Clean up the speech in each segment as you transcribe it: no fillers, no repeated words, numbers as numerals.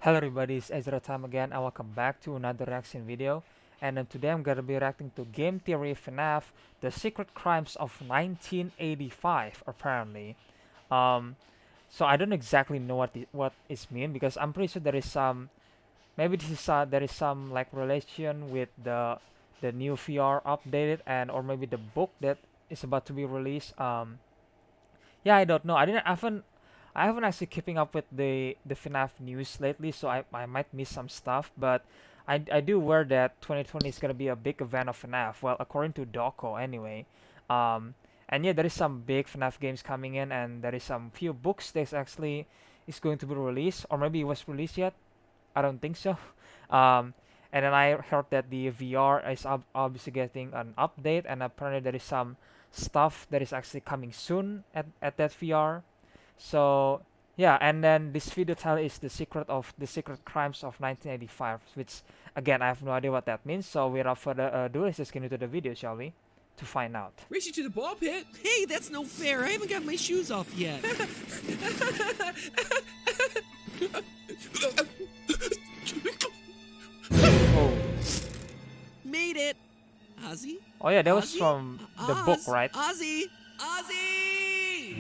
Hello everybody, it's Ezra time again and welcome back to another reaction video. And today I'm gonna be reacting to Game Theory FNAF, The Secret Crimes of 1985 apparently. Um, so I don't exactly know what is mean because I'm pretty sure there is some, maybe this is there is some like relation with the new VR updated and or maybe the book that is about to be released. Yeah, I don't know. I haven't actually keeping up with the FNAF news lately, so I might miss some stuff. But I do aware that 2020 is gonna be a big event of FNAF. Well, according to Doco anyway. Um, and yeah, there is some big FNAF games coming in, and there is some few books that actually is going to be released, or maybe it was released yet. I don't think so. Um, and then I heard that the VR is obviously getting an update, and apparently there is some stuff that is actually coming soon at that VR. So yeah, and then this video title is the secret crimes of 1985, which again I have no idea what that means. So without further ado, let's just get into the video, shall we? To find out. Race you to the ball pit? Hey, that's no fair. I haven't got my shoes off yet. Oh, Made it. Ozzy? oh yeah, that was Ozzy? from the book, right? Ozzy! Ozzy!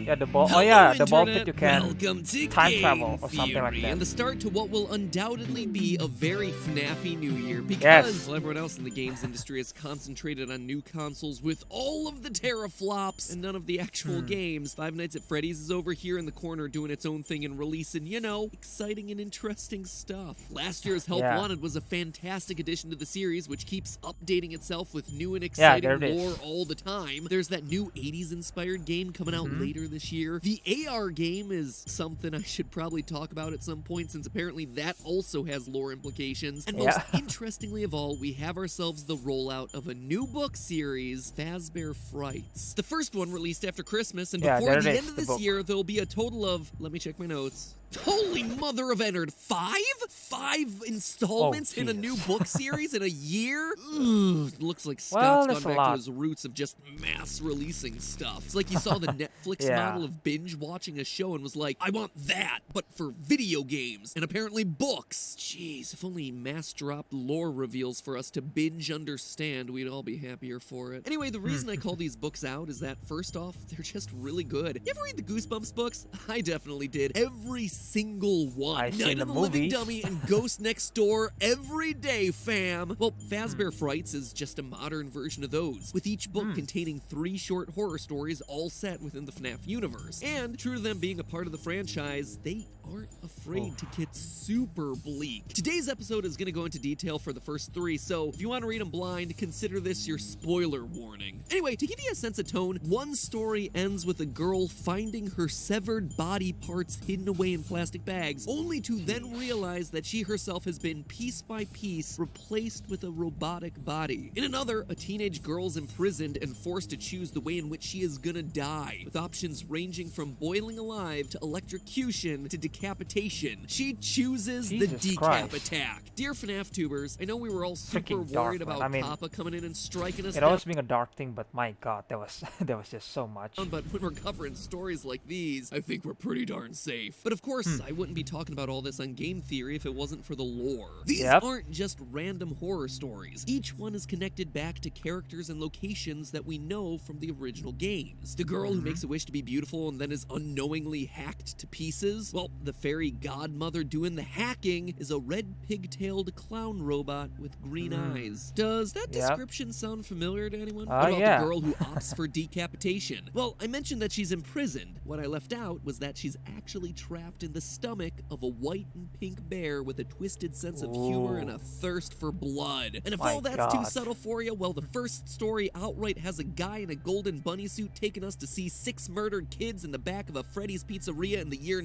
Yeah, the ball. Oh Hello, yeah, the ball Internet. pit you can Welcome to time Game travel or something like Theory, that. and the start to what will undoubtedly be a very FNAFy new year because Yes. while everyone else in the games industry is concentrated on new consoles with all of the teraflops and none of the actual games, Five Nights at Freddy's is over here in the corner doing its own thing and releasing, you know, exciting and interesting stuff. Last year's Help Yeah. Wanted was a fantastic addition to the series, which keeps updating itself with new and Yeah, exciting there it is. lore all the time. There's that new 80s inspired game coming out later this year. The AR game is something I should probably talk about at some point since apparently that also has lore implications. And most Yeah. interestingly of all, we have ourselves the rollout of a new book series, Fazbear Frights. The first one released after Christmas, and Yeah, before there it the is, end of the this book. year, there'll be a total of, let me check my notes. Holy mother of Ennard, five installments in a new Jesus. book series in a year? Ugh, looks like Well, Scott's that's gone a back to lot. his roots of just mass releasing stuff. It's like you saw the Netflix Yeah. model of binge watching a show and was like, I want that, but for video games and apparently books. Jeez, if only mass dropped lore reveals for us to binge understand, we'd all be happier for it. Anyway, the reason I call these books out is that first off, they're just really good. You ever read the Goosebumps books? I definitely did. Every single one. I seen Night the of the Living movies. Dummy and Ghost Next Door every day, fam. Well, Fazbear Frights is just a modern version of those, with each book containing 3 short horror stories all set within the FNAF universe. And true to them being a part of the franchise, they aren't afraid to get super bleak. Today's episode is going to go into detail for the first 3, so if you want to read them blind, consider this your spoiler warning. Anyway, to give you a sense of tone, one story ends with a girl finding her severed body parts hidden away in plastic bags, only to then realize that she herself has been piece by piece replaced with a robotic body. In another, a teenage girl's imprisoned and forced to choose the way in which she is gonna die, with options ranging from boiling alive to electrocution to decapitation. She chooses the Jesus decap Christ. attack. Dear FNAF tubers, I know we were all super Freaking dark, worried man. about I mean, Papa coming in and striking us It down. always being a dark thing, but my God, that was that was just so much. But when we're covering stories like these, I think we're pretty darn safe. But of course, I wouldn't be talking about all this on Game Theory if it wasn't for the lore. These Yep. aren't just random horror stories. Each one is connected back to characters and locations that we know from the original games. The girl who makes a wish to be beautiful and then is unknowingly hacked to pieces? Well, the fairy godmother doing the hacking is a red pig-tailed clown robot with green eyes. Does that Yep. description sound familiar to anyone? Uh, What about yeah. the girl who opts for decapitation? Well, I mentioned that she's imprisoned. What I left out was that she's actually trapped in the stomach of a white and pink bear with a twisted sense of humor and a thirst for blood. And if My all that's too God. subtle for you, well, the first story outright has a guy in a golden bunny suit taking us to see 6 murdered kids in the back of a Freddy's Pizzeria in the year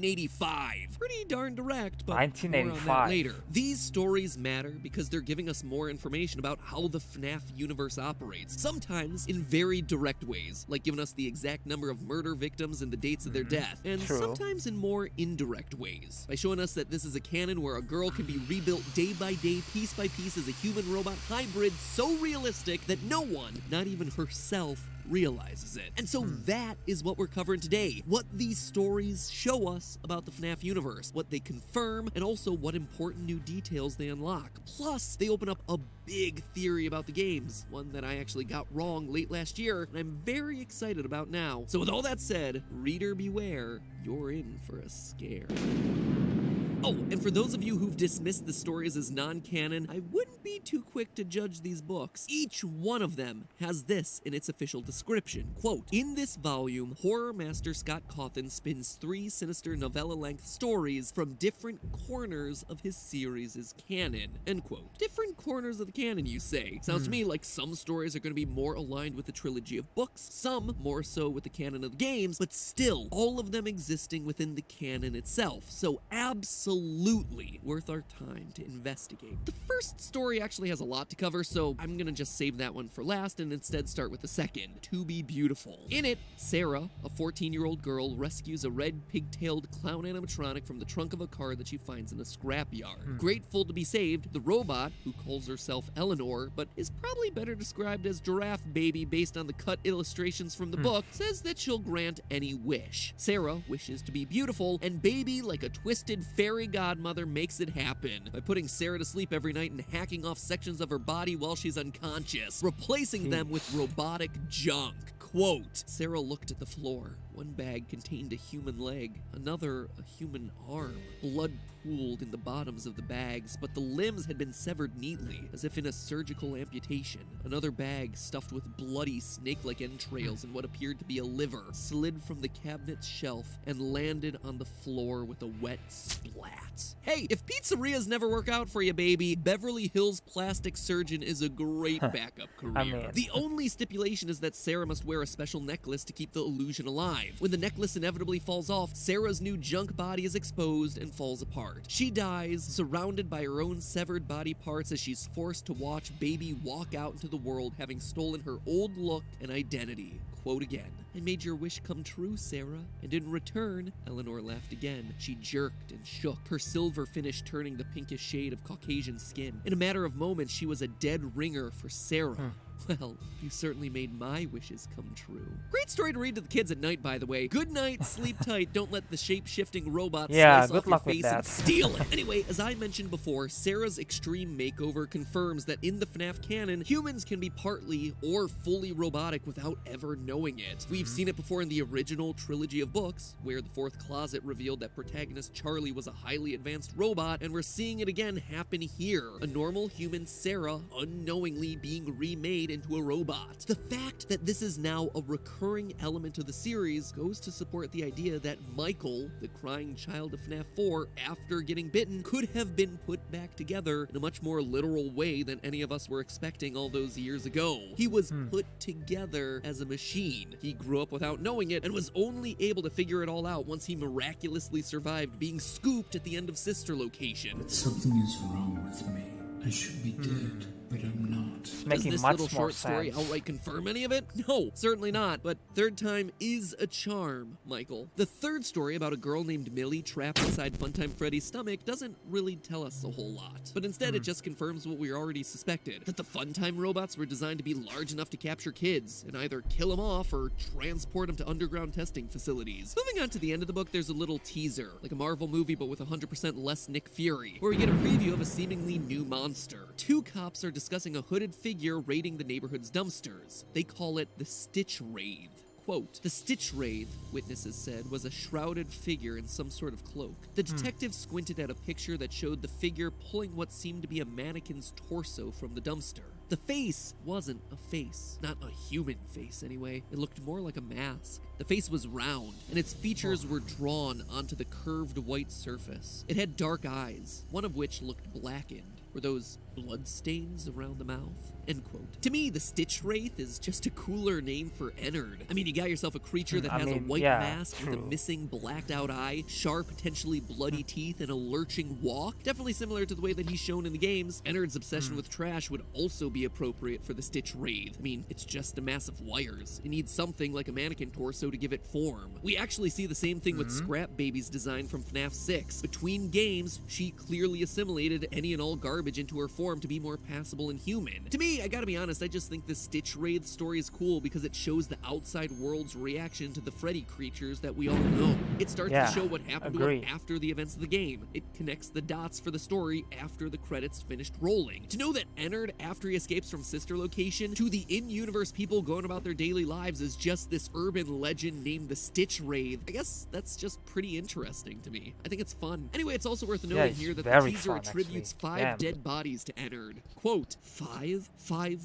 1985. Pretty darn direct, but more on that 1985. later. These stories matter because they're giving us more information about how the FNAF universe operates, sometimes in very direct ways, like giving us the exact number of murder victims and the dates of their death, and True. sometimes in more indirect ways, by showing us that this is a canon where a girl can be rebuilt day by day, piece by piece as a human-robot hybrid so realistic that no one, not even herself, realizes it. And so that is what we're covering today. What these stories show us about the FNAF universe, what they confirm, and also what important new details they unlock. Plus, they open up a big theory about the games, one that I actually got wrong late last year, and I'm very excited about now. So with all that said, reader beware, you're in for a scare. Oh, and for those of you who've dismissed the stories as non-canon, I wouldn't be too quick to judge these books. Each one of them has this in its official description. Quote, in this volume, horror master Scott Cawthon spins 3 sinister novella-length stories from different corners of his series' canon. End quote. Different corners of the canon, you say? Sounds to me like some stories are going to be more aligned with the trilogy of books, some more so with the canon of the games, but still, all of them existing within the canon itself. So absolutely worth our time to investigate. The first story actually has a lot to cover, so I'm gonna just save that one for last and instead start with the second, To Be Beautiful. In it, Sarah, a 14-year-old girl, rescues a red pigtailed clown animatronic from the trunk of a car that she finds in a scrapyard. Grateful to be saved, the robot, who calls herself Eleanor, but is probably better described as Giraffe Baby based on the cut illustrations from the book, says that she'll grant any wish. Sarah wishes to be beautiful, and Baby, like a twisted fairy godmother, makes it happen by putting Sarah to sleep every night and hacking off sections of her body while she's unconscious, replacing them with robotic junk. Quote, Sarah looked at the floor. One bag contained a human leg, another a human arm. Blood pooled in the bottoms of the bags, but the limbs had been severed neatly, as if in a surgical amputation. Another bag, stuffed with bloody snake-like entrails and what appeared to be a liver, slid from the cabinet's shelf and landed on the floor with a wet splat. Hey, if pizzerias never work out for you, baby, Beverly Hills Plastic Surgeon is a great backup career. The only stipulation is that Sarah must wear a special necklace to keep the illusion alive. When the necklace inevitably falls off, Sarah's new junk body is exposed and falls apart. She dies, surrounded by her own severed body parts as she's forced to watch Baby walk out into the world having stolen her old look and identity. Quote again, I made your wish come true, Sarah. And in return, Eleanor laughed again. She jerked and shook, her silver finish turning the pinkish shade of Caucasian skin. In a matter of moments, she was a dead ringer for Sarah. Well, you certainly made my wishes come true. Great story to read to the kids at night, by the way. Good night, sleep tight, don't let the shape-shifting robot slice off your face and steal it. Anyway, as I mentioned before, Sarah's extreme makeover confirms that in the FNAF canon, humans can be partly or fully robotic without ever knowing it. We've seen it before in the original trilogy of books, where the fourth closet revealed that protagonist Charlie was a highly advanced robot, and we're seeing it again happen here. A normal human Sarah unknowingly being remade into a robot. The fact that this is now a recurring element of the series goes to support the idea that Michael, the crying child of FNAF 4, after getting bitten, could have been put back together in a much more literal way than any of us were expecting all those years ago. He was put together as a machine. He grew up without knowing it and was only able to figure it all out once he miraculously survived being scooped at the end of Sister Location. But something is wrong with me. I should be dead, but I'm not. Does this little short story outright confirm any of it? No, certainly not, but third time is a charm, Michael. The third story about a girl named Millie trapped inside Funtime Freddy's stomach doesn't really tell us a whole lot, but instead it just confirms what we already suspected, that the Funtime robots were designed to be large enough to capture kids and either kill them off or transport them to underground testing facilities. Moving on to the end of the book, there's a little teaser, like a Marvel movie but with 100% less Nick Fury, where we get a preview of a seemingly new monster. 2 cops are discussing a hooded figure raiding the neighborhood's dumpsters. They call it the Stitch Wraith. Quote, the Stitch Wraith, witnesses said, was a shrouded figure in some sort of cloak. The detective squinted at a picture that showed the figure pulling what seemed to be a mannequin's torso from the dumpster. The face wasn't a face. Not a human face, anyway. It looked more like a mask. The face was round, and its features were drawn onto the curved white surface. It had dark eyes, one of which looked blackened. Were those blood stains around the mouth? End quote. To me, the Stitch Wraith is just a cooler name for Ennard. I mean, you got yourself a creature that has a white mask with a missing blacked out eye, sharp, potentially bloody teeth, and a lurching walk. Definitely similar to the way that he's shown in the games. Ennard's obsession with trash would also be appropriate for the Stitch Wraith. I mean, it's just a mass of wires. It needs something like a mannequin torso to give it form. We actually see the same thing with Scrap Baby's design from FNAF 6. Between games, she clearly assimilated any and all garbage into her form form to be more passable and human. To me, I gotta be honest, I just think the Stitch Wraith story is cool because it shows the outside world's reaction to the Freddy creatures that we all know. It starts to show what happened to him after the events of the game. It connects the dots for the story after the credits finished rolling. To know that Ennard, after he escapes from Sister Location, to the in-universe people going about their daily lives is just this urban legend named the Stitch Wraith, I guess that's just pretty interesting to me. I think it's fun. Anyway, it's also worth noting here that the teaser attributes 5 dead bodies to Ennard. Quote, five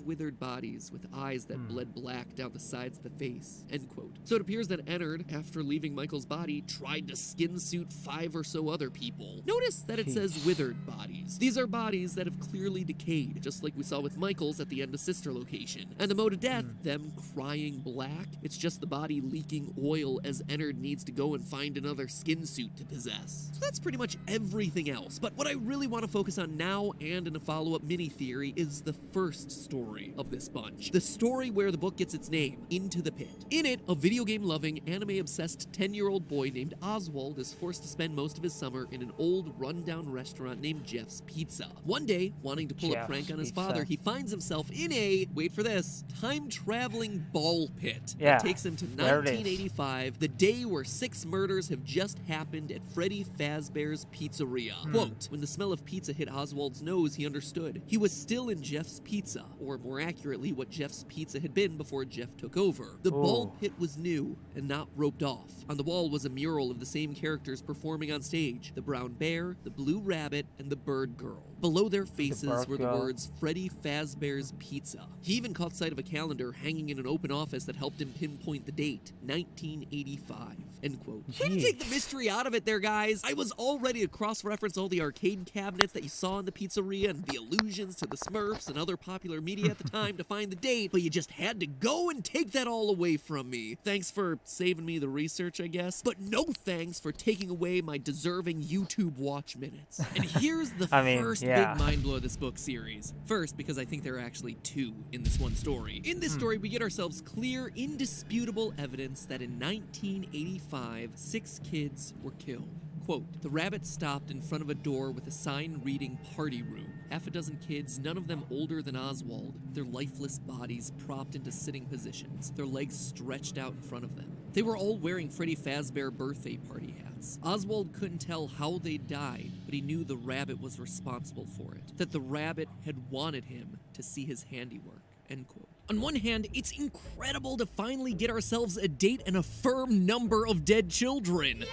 withered bodies with eyes that bled black down the sides of the face, end quote. So it appears that Ennard, after leaving Michael's body, tried to skin suit 5 or so other people. Notice that it says withered bodies. These are bodies that have clearly decayed, just like we saw with Michael's at the end of Sister Location. And the mode of death, them crying black, it's just the body leaking oil as Ennard needs to go and find another skin suit to possess. So that's pretty much everything else. But what I really want to focus on now and in a follow-up mini-theory is the first story of this bunch. The story where the book gets its name, Into the Pit. In it, a video game-loving, anime-obsessed 10-year-old boy named Oswald is forced to spend most of his summer in an old, run-down restaurant named Jeff's Pizza. One day, wanting to pull a prank on his father, he finds himself in a, wait for this, time-traveling ball pit. That takes him to 1985, the day where 6 murders have just happened at Freddy Fazbear's Pizzeria. Quote, when the smell of pizza hit Oswald's nose, he understood. He was still in Jeff's Pizza, or more accurately, what Jeff's Pizza had been before Jeff took over. The ball pit was new and not roped off. On the wall was a mural of the same characters performing on stage, the brown bear, the blue rabbit, and the bird girl. Below their faces were the words Freddy Fazbear's Pizza. He even caught sight of a calendar hanging in an open office that helped him pinpoint the date, 1985, end quote. Way to take the mystery out of it there, guys. I was all ready to cross-reference all the arcade cabinets that you saw in the pizzeria and the allusions to the Smurfs and other popular media at the time to find the date, but you just had to go and take that all away from me. Thanks for saving me the research, I guess, but no thanks for taking away my deserving YouTube watch minutes. And here's the first big mind blow of this book series. First, because I think there are actually 2 in this one story. In this story, we get ourselves clear, indisputable evidence that in 1985, 6 kids were killed. Quote, the rabbit stopped in front of a door with a sign reading party room. Half a dozen kids, none of them older than Oswald, their lifeless bodies propped into sitting positions, their legs stretched out in front of them. They were all wearing Freddy Fazbear birthday party hats. Oswald couldn't tell how they died, but he knew the rabbit was responsible for it, that the rabbit had wanted him to see his handiwork, end quote. On one hand, it's incredible to finally get ourselves a date and a firm number of dead children.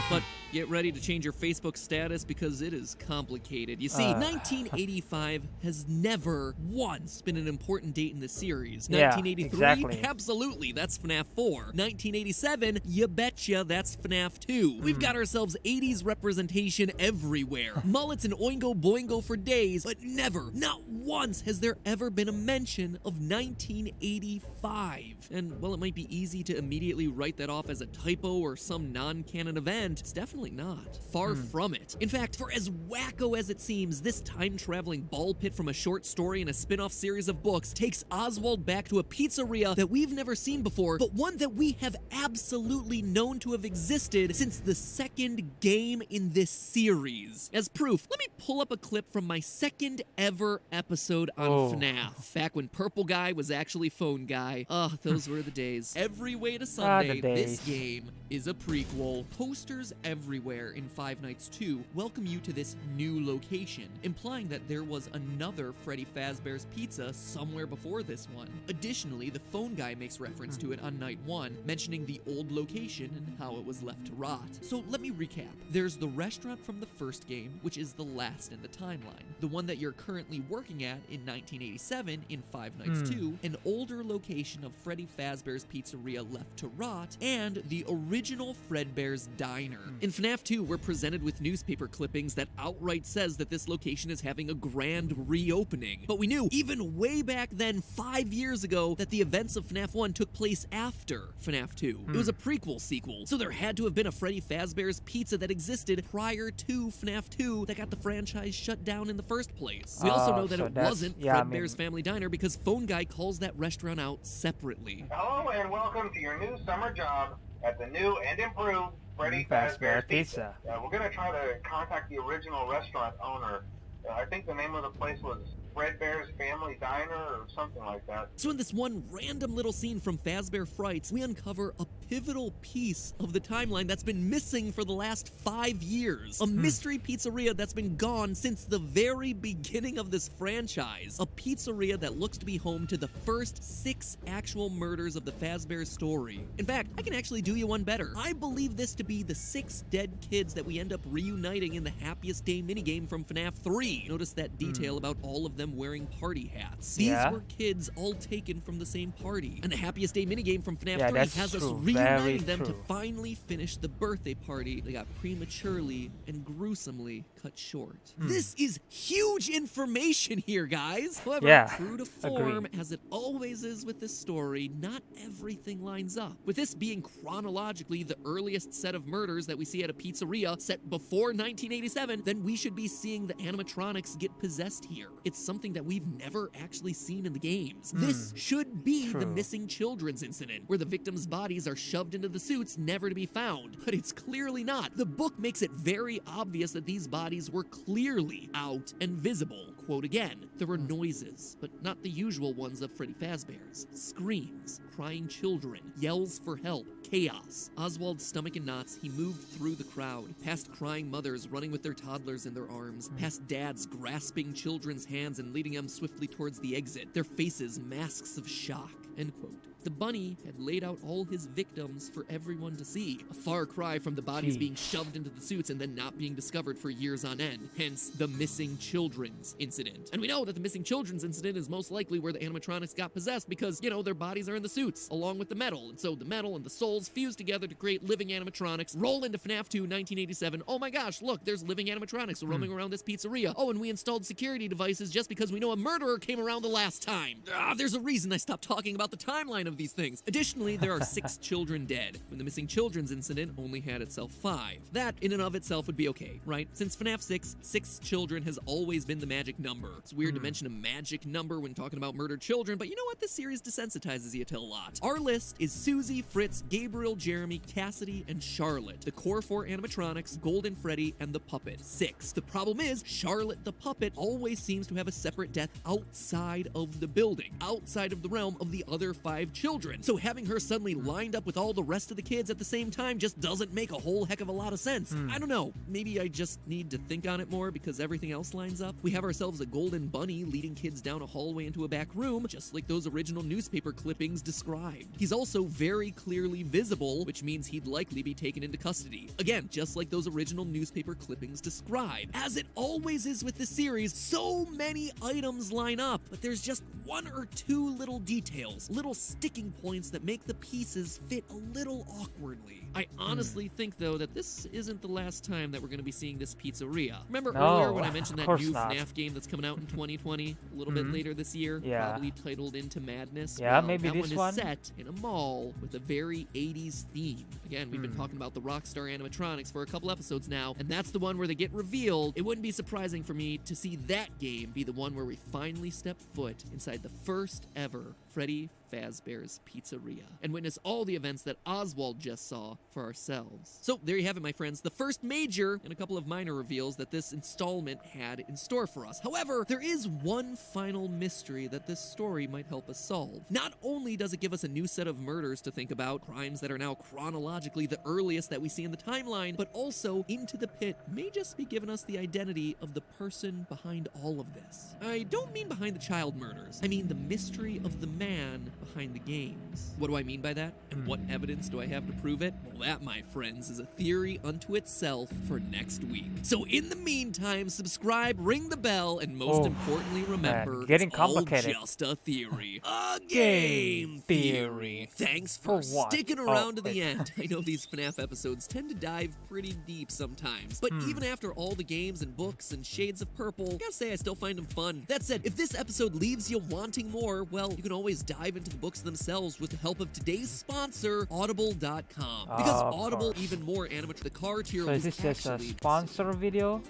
But get ready to change your Facebook status because it is complicated. You see, 1985 has never once been an important date in the series. 1983? Absolutely, that's FNAF 4. 1987? You betcha, that's FNAF 2. We've got ourselves 80s representation everywhere. Mullets and Oingo Boingo for days, but never, not once has there ever been a mention of 1985. And while it might be easy to immediately write that off as a typo or some non-canon event, it's definitely not. Far from it. In fact, for as wacko as it seems, this time-traveling ball pit from a short story and a spin-off series of books takes Oswald back to a pizzeria that we've never seen before, but one that we have absolutely known to have existed since the second game in this series. As proof, let me pull up a clip from my second ever episode on FNAF. Back when Purple Guy was actually Phone Guy. Those were the days. Every Way to Sunday, this game is a prequel. Posters everywhere in Five Nights 2 welcome you to this new location, implying that there was another Freddy Fazbear's Pizza somewhere before this one. Additionally, the Phone Guy makes reference to it on night 1, mentioning the old location and how it was left to rot. So let me recap. There's the restaurant from the first game, which is the last in the timeline. The one that you're currently working at in 1987 in Five Nights 2, an older location of Freddy Fazbear's Pizzeria left to rot, and the original Fredbear's Diner. In FNAF 2, we're presented with newspaper clippings that outright says that this location is having a grand reopening. But we knew, even way back then, 5 years ago, that the events of FNAF 1 took place after FNAF 2. It was a prequel sequel, so there had to have been a Freddy Fazbear's Pizza that existed prior to FNAF 2 that got the franchise shut down in the first place. We also know that it wasn't Fredbear's Family Diner because Phone Guy calls that restaurant out separately. Hello and welcome to your new summer job at the new and improved Freddy Fazbear's Pizza. We're going to try to contact the original restaurant owner I think the name of the place was Fredbear's Family Diner or something like that. So in this one random little scene from Fazbear Frights, we uncover a pivotal piece of the timeline that's been missing for the last 5 years. A mystery pizzeria that's been gone since the very beginning of this franchise. A pizzeria that looks to be home to the first 6 actual murders of the Fazbear story. In fact, I can actually do you one better. I believe this to be the 6 dead kids that we end up reuniting in the Happiest Day minigame from FNAF 3. Notice that detail about all of them wearing party hats. These were kids all taken from the same party. And the Happiest Day minigame from FNAF 3 has us reuniting them to finally finish the birthday party that got prematurely and gruesomely cut short. This is huge information here, guys. However, true to form, as it always is with this story, not everything lines up. With this being chronologically the earliest set of murders that we see at a pizzeria set before 1987, then we should be seeing the animatronics get possessed here. It's something that we've never actually seen in the games. This should be the missing children's incident, where the victims' bodies are shoved into the suits never to be found. But it's clearly not. The book makes it very obvious that these bodies were clearly out and visible. Quote again, there were noises, but not the usual ones of Freddy Fazbear's. Screams, crying children, yells for help, chaos. Oswald's stomach in knots, he moved through the crowd, past crying mothers running with their toddlers in their arms, past dads grasping children's hands and leading them swiftly towards the exit, their faces masks of shock. End quote. The bunny had laid out all his victims for everyone to see. A far cry from the bodies being shoved into the suits and then not being discovered for years on end. Hence, the missing children's incident. And we know that the missing children's incident is most likely where the animatronics got possessed because, you know, their bodies are in the suits, along with the metal. And so the metal and the souls fuse together to create living animatronics. Roll into FNAF 2 1987. Oh my gosh, look, there's living animatronics roaming around this pizzeria. Oh, and we installed security devices just because we know a murderer came around the last time. There's a reason I stopped talking about the timeline of these things. Additionally, there are 6 children dead, when the missing children's incident only had itself 5. That, in and of itself, would be okay, right? Since FNAF 6, 6 children has always been the magic number. It's weird to mention a magic number when talking about murdered children, but you know what? This series desensitizes you to a lot. Our list is Susie, Fritz, Gabriel, Jeremy, Cassidy, and Charlotte. The core 4 animatronics, Golden Freddy, and the puppet. 6. The problem is, Charlotte the puppet always seems to have a separate death outside of the building, outside of the realm of the other 5 children. So having her suddenly lined up with all the rest of the kids at the same time just doesn't make a whole heck of a lot of sense. I don't know, maybe I just need to think on it more because everything else lines up. We have ourselves a golden bunny leading kids down a hallway into a back room, just like those original newspaper clippings described. He's also very clearly visible, which means he'd likely be taken into custody. Again, just like those original newspaper clippings describe. As it always is with the series, so many items line up, but there's just 1 or 2 little details, little sticking points that make the pieces fit a little awkwardly. I honestly think, though, that this isn't the last time that we're going to be seeing this pizzeria. Remember earlier when I mentioned that new FNAF game that's coming out in 2020, a little bit later this year, probably titled Into Madness? Yeah, well, maybe this one is set in a mall with a very 80s theme. Again, we've been talking about the Rockstar animatronics for a couple episodes now, and that's the one where they get revealed. It wouldn't be surprising for me to see that game be the one where we finally step foot inside the first ever Freddy Fazbear's Pizzeria and witness all the events that Oswald just saw for ourselves. So there you have it, my friends, the first major and a couple of minor reveals that this installment had in store for us. However, there is one final mystery that this story might help us solve. Not only does it give us a new set of murders to think about, crimes that are now chronologically the earliest that we see in the timeline, but also Into the Pit may just be giving us the identity of the person behind all of this. I don't mean behind the child murders. I mean the mystery of the man behind the games. What do I mean by that? And what evidence do I have to prove it? Well, that, my friends, is a theory unto itself for next week. So in the meantime, subscribe, ring the bell, and most importantly, remember, getting it's all complicated. just a theory. A game theory. Thanks for sticking around to the end. I know these FNAF episodes tend to dive pretty deep sometimes, but even after all the games and books and shades of purple, I gotta say I still find them fun. That said, if this episode leaves you wanting more, well, you can always dive into the books themselves with the help of today's sponsor, Audible.com. Because Audible, even more animated, the car tier so was is this just a actually sponsor video?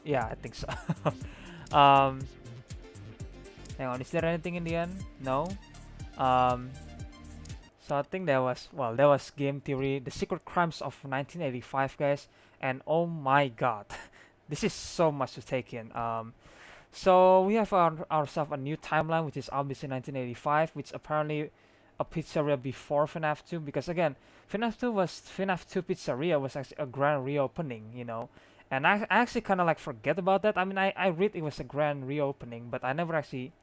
Yeah, I think so. Hang on, is there anything in the end? No. So I think that was Game Theory, The Secret Crimes of 1985, guys. And oh my god, this is so much to take in. So we have ourselves a new timeline, which is obviously 1985, which apparently a pizzeria before FNAF 2, because again, FNAF 2 pizzeria was actually a grand reopening, and I actually kind of like forget about that. I mean, I read it was a grand reopening, but I never actually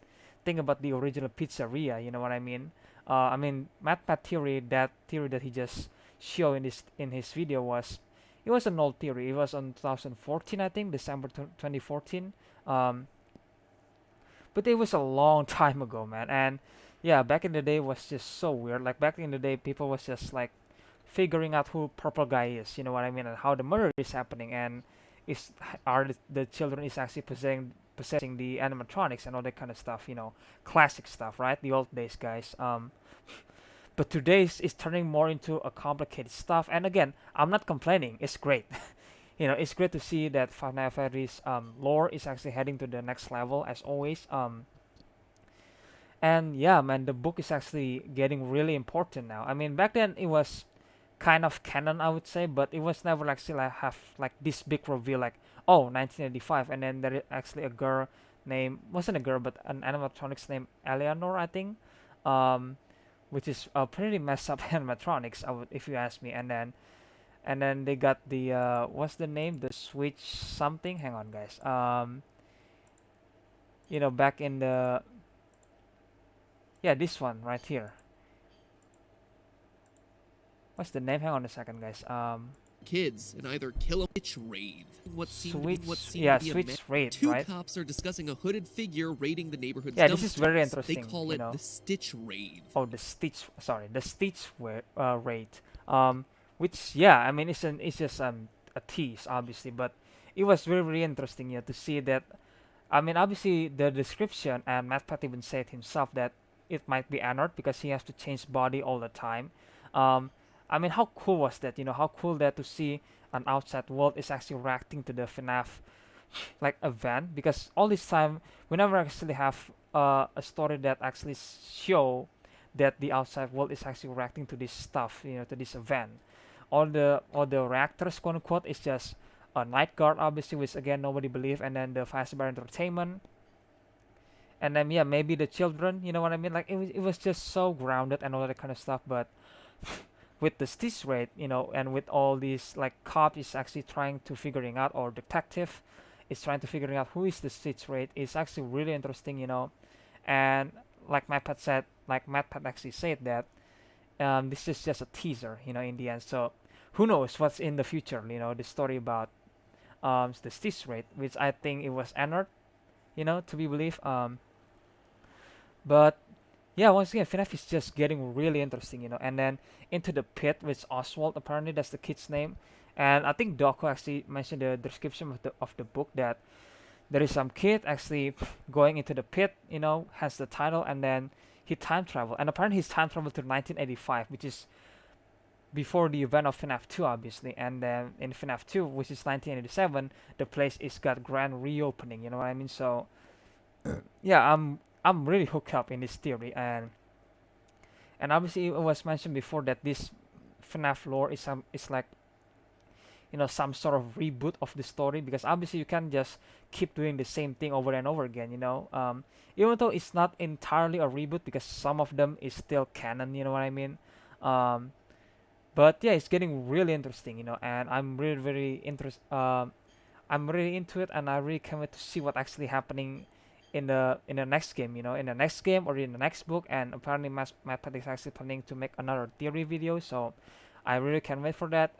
think about the original pizzeria. You know what I mean? I mean, Matt theory, that theory that he just showed in his video was, it was an old theory. It was on 2014, I think, December 2014. Um, but it was a long time ago, man. And yeah, back in the day was just so weird. Like back in the day, people was just like figuring out who purple guy is. You know what I mean? And how the murder is happening, and is are the children is actually possessing the animatronics and all that kind of stuff. Classic stuff, right? The old days, guys. But today's is turning more into a complicated stuff. And again, I'm not complaining. It's great. It's great to see that Five Nights at Freddy's lore is actually heading to the next level as always. And yeah, man, the book is actually getting really important now. I mean, back then it was kind of canon, I would say, but it was never actually like have like this big reveal, like, oh, 1985, and then there is actually a girl named, wasn't a girl, but an animatronics named Eleanor, I think, um, which is pretty messed up animatronics, if you ask me. And then they got the what's the name, the switch something, hang on guys, back in the, yeah, this one right here, what's the name, hang on a second guys, Kids and either kill a witch rave. switch, What seemed yeah, to be a switch rate, Two right? cops are discussing a hooded figure raiding the neighborhood's Yeah, dumpsters. this is very They interesting, call it the Stitch Rave. Oh, the Stitch rate, which, yeah, I mean, it's just a tease obviously, but it was very, very interesting, to see that. I mean, obviously the description, and Matt Pat even said himself that it might be Anard because he has to change body all the time. Um, I mean, how cool was that? How cool that to see an outside world is actually reacting to the FNAF like event, because all this time we never actually have a story that actually show that the outside world is actually reacting to this stuff, to this event. All the reactors, quote unquote, is just a night guard, obviously, which again nobody believe, and then the Fazbear Entertainment, and then yeah, maybe the children. You know what I mean? Like it was just so grounded and all that kind of stuff. But with the stitch rate, and with all these like cop is actually trying to figuring out, or detective is trying to figuring out who is the stitch rate, is actually really interesting. And like Matt Pat actually said that this is just a teaser, in the end. So who knows what's in the future? The story about the stitch rate, which I think it was Anard, to be believed. But yeah, once again, FNAF is just getting really interesting, And then Into the Pit, with Oswald, apparently that's the kid's name. And I think Doku actually mentioned the description of the book that there is some kid actually going into the pit, has the title, and then he time travel. And apparently he's time traveled to 1985, which is before the event of FNAF 2, obviously. And then in FNAF 2, which is 1987, the place is got grand reopening. You know what I mean? So yeah, I'm really hooked up in this theory, and obviously it was mentioned before that this FNAF lore is like, some sort of reboot of the story, because obviously you can't just keep doing the same thing over and over again. Even though it's not entirely a reboot, because some of them is still canon. You know what I mean? Um, but yeah, it's getting really interesting. And I'm really, very I'm really into it, and I really can't wait to see what actually happening in the next game, in the next game or in the next book. And apparently Matt Pat is actually planning to make another theory video, so I really can't wait for that.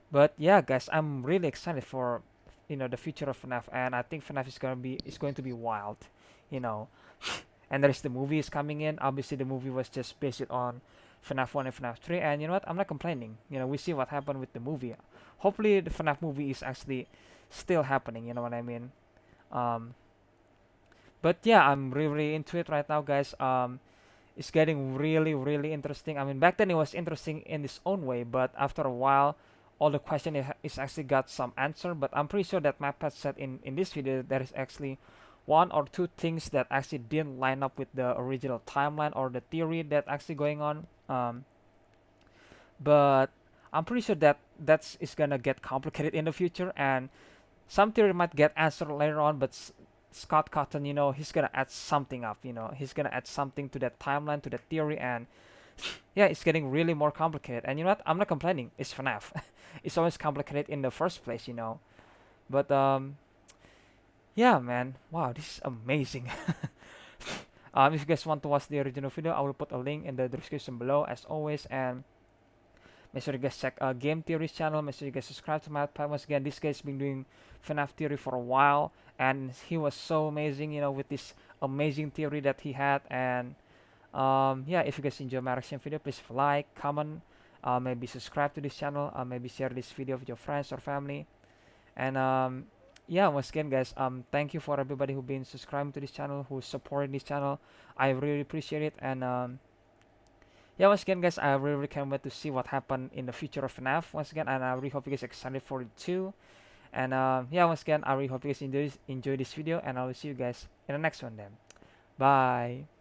But yeah, guys, I'm really excited for the future of FNAF, and I think FNAF is going to be wild, you know. And there's the movie is coming in. Obviously, the movie was just based on FNAF 1 and FNAF 3, and you know what? I'm not complaining. We see what happened with the movie. Hopefully, the FNAF movie is actually still happening. You know what I mean? Um, but yeah, I'm really, really into it right now, guys. It's getting really, really interesting. I mean, back then it was interesting in its own way, but after a while, all the question is actually got some answer. But I'm pretty sure that MapPad said in this video there is actually one or two things that actually didn't line up with the original timeline or the theory that actually going on. But I'm pretty sure that that's is gonna get complicated in the future, and some theory might get answered later on. But Scott Cotton, he's gonna add something up. He's gonna add something to that timeline, to that theory, and yeah, it's getting really more complicated. And you know what? I'm not complaining. It's FNAF. It's always complicated in the first place. But yeah, man. Wow, this is amazing. If you guys want to watch the original video, I will put a link in the description below as always. And make sure you guys check Game Theory's channel. Make sure you guys subscribe to my channel. Once again, this guy's been doing FNAF theory for a while, and he was so amazing, with this amazing theory that he had. And yeah, if you guys enjoy my reaction video, please like, comment, maybe subscribe to this channel, maybe share this video with your friends or family. And yeah, once again, guys, thank you for everybody who been subscribing to this channel, who's supporting this channel. I really appreciate it. And yeah, once again, guys, I really can't wait to see what happened in the future of FNAF once again, and I really hope you guys excited for it too. And yeah, once again, I really hope you guys enjoy this video, and I will see you guys in the next one then. Bye.